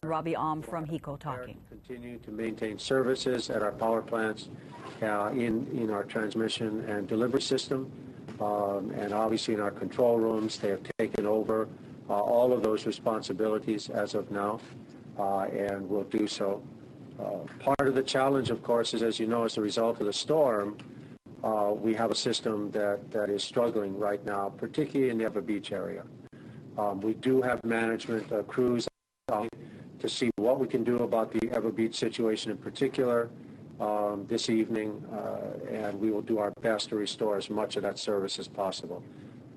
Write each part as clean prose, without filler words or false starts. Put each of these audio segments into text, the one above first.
Robbie from HECO talking. Continue to maintain services at our power plants in our transmission and delivery system, and obviously in our control rooms. They have taken over all of those responsibilities as of now, and will do so. Part of the challenge, of course, is, as you know, as a result of the storm, we have a system that is struggling right now, particularly in the Ewa Beach area. We do have management crews to see what we can do about the Ewa Beach situation in particular this evening, and we will do our best to restore as much of that service as possible.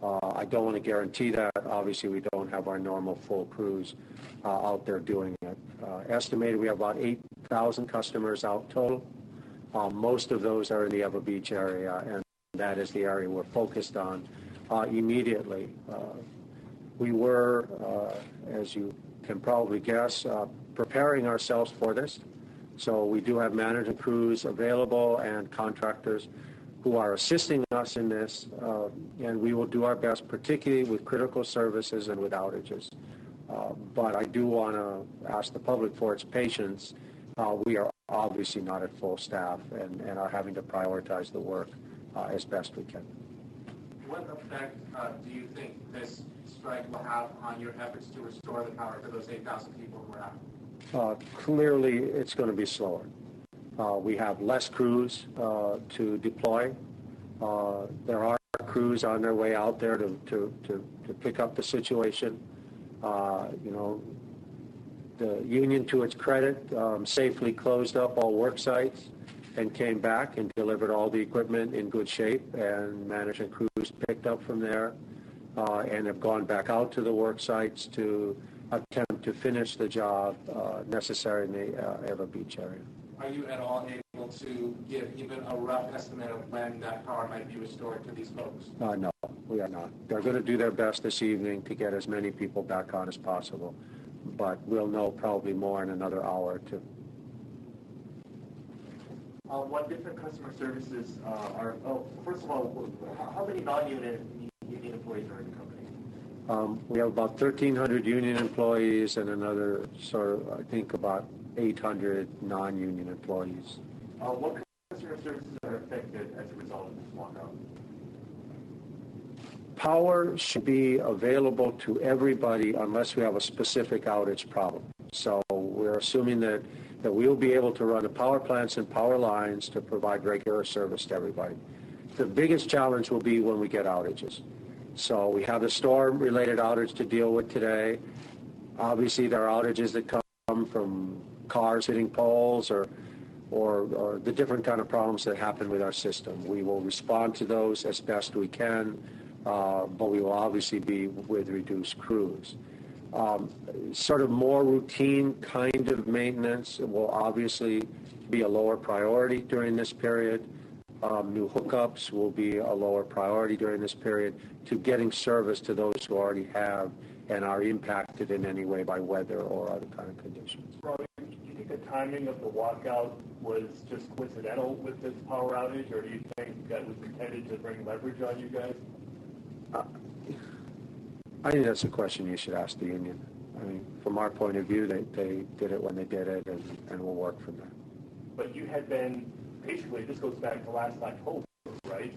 I don't want to guarantee that. Obviously, we don't have our normal full crews out there doing it. Estimated, we have about 8,000 customers out total. Most of those are in the Ewa Beach area, and that is the area we're focused on immediately. We were, as you can probably guess, preparing ourselves for this. So we do have management crews available and contractors who are assisting us in this, and we will do our best, particularly with critical services and with outages. But I do want to ask the public for its patience. We are obviously not at full staff and are having to prioritize the work as best we can. What effect do you think this strike will have on your efforts to restore the power to those 8,000 people who are out? Clearly, it's going to be slower. We have less crews to deploy. There are crews on their way out there to pick up the situation. The union, to its credit, safely closed up all work sites and came back and delivered all the equipment in good shape, and management crews picked up from there and have gone back out to the work sites to attempt to finish the job necessary in the Ewa Beach area. Are you at all able to give even a rough estimate of when that power might be restored to these folks? No, we are not. They're going to do their best this evening to get as many people back on as possible, but we'll know probably more in another hour or two. What different customer services are, first of all, how many non-union employees are in the company? We have about 1,300 union employees and another I think about 800 non-union employees. What customer services are affected as a result of this lockout? Power should be available to everybody unless we have a specific outage problem. So we're assuming that we'll be able to run the power plants and power lines to provide regular service to everybody. The biggest challenge will be when we get outages. So we have the storm-related outage to deal with today. Obviously, there are outages that come from cars hitting poles or the different kind of problems that happen with our system. We will respond to those as best we can, but we will obviously be with reduced crews. Sort of more routine kind of maintenance will obviously be a lower priority during this period. New hookups will be a lower priority during this period to getting service to those who already have and are impacted in any way by weather or other kind of conditions. Robbie, do you think the timing of the walkout was just coincidental with this power outage, or do you think that was intended to bring leverage on you guys? I think that's a question you should ask the union. I mean, from our point of view, they did it when they did it, and we'll work from there. But you had been, basically, this goes back to last October, right?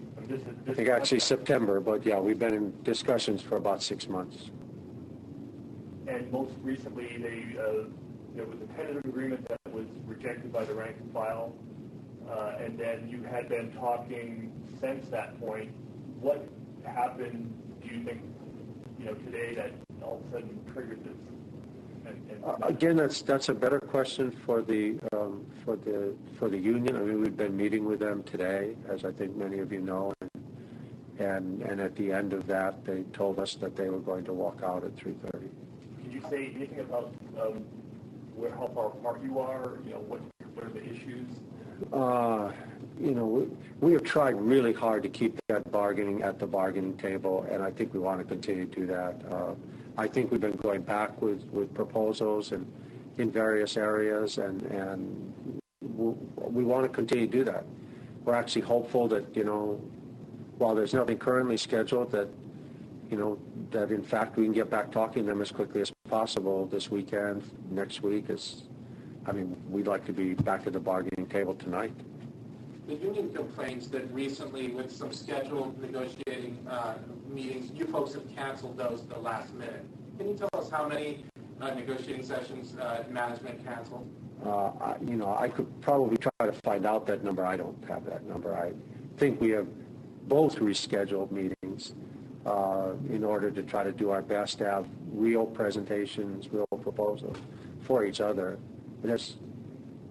I think actually September, but yeah, we've been in discussions for about 6 months. And most recently, there was a tentative agreement that was rejected by the rank and file, and then you had been talking since that point. What happened, do you think, today that all of a sudden triggered this? Again, that's a better question for the union. I mean, we've been meeting with them today, as I think many of you know, and at the end of that, they told us that they were going to walk out at 3:30. Can you say anything about how far apart you are? What are the issues? We have tried really hard to keep that bargaining at the bargaining table, and I think we want to continue to do that. I think we've been going back with proposals and in various areas, and we want to continue to do that. We're actually hopeful that, while there's nothing currently scheduled, that that in fact we can get back talking to them as quickly as possible this weekend, next week. We'd like to be back at the bargaining table tonight. The union complains that recently, with some scheduled negotiating meetings, you folks have canceled those at the last minute. Can you tell us how many negotiating sessions management canceled? I could probably try to find out that number. I don't have that number. I think we have both rescheduled meetings in order to try to do our best to have real presentations, real proposals for each other.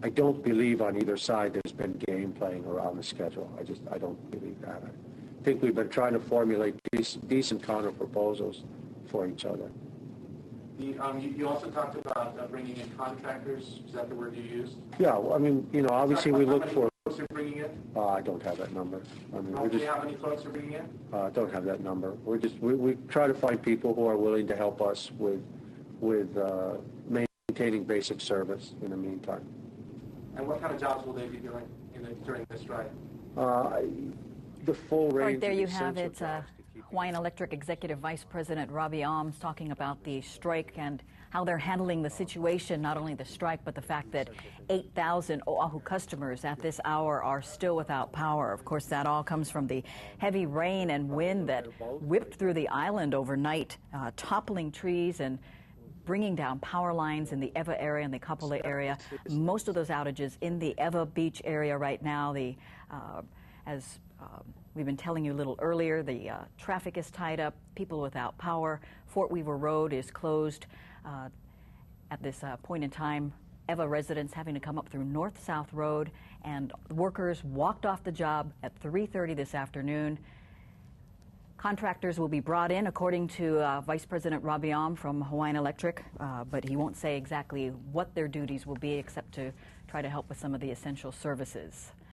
I don't believe on either side there's been game playing around the schedule. I don't believe that. I think we've been trying to formulate decent counter proposals for each other. You also talked about bringing in contractors. Is that the word you used? Yeah, obviously we look for. How many folks are bringing in? I don't have that number. How many folks are bringing in? Don't have that number. We try to find people who are willing to help us with maintaining basic service in the meantime. And what kind of jobs will they be doing during this strike? The full range. Right, there you of have it. essential Hawaiian Electric Executive Vice President Robbie Alms talking about the strike and how they're handling the situation, not only the strike, but the fact that 8,000 Oahu customers at this hour are still without power. Of course, that all comes from the heavy rain and wind that whipped through the island overnight, toppling trees and bringing down power lines in the Ewa area and the Kapolei area. Most of those outages in the Ewa Beach area right now. As we've been telling you a little earlier, the traffic is tied up, people without power. Fort Weaver Road is closed at this point in time. Ewa residents having to come up through North-South Road, and workers walked off the job at 3:30 this afternoon. Contractors will be brought in, according to Vice President Robbie Alm from Hawaiian Electric, but he won't say exactly what their duties will be except to try to help with some of the essential services.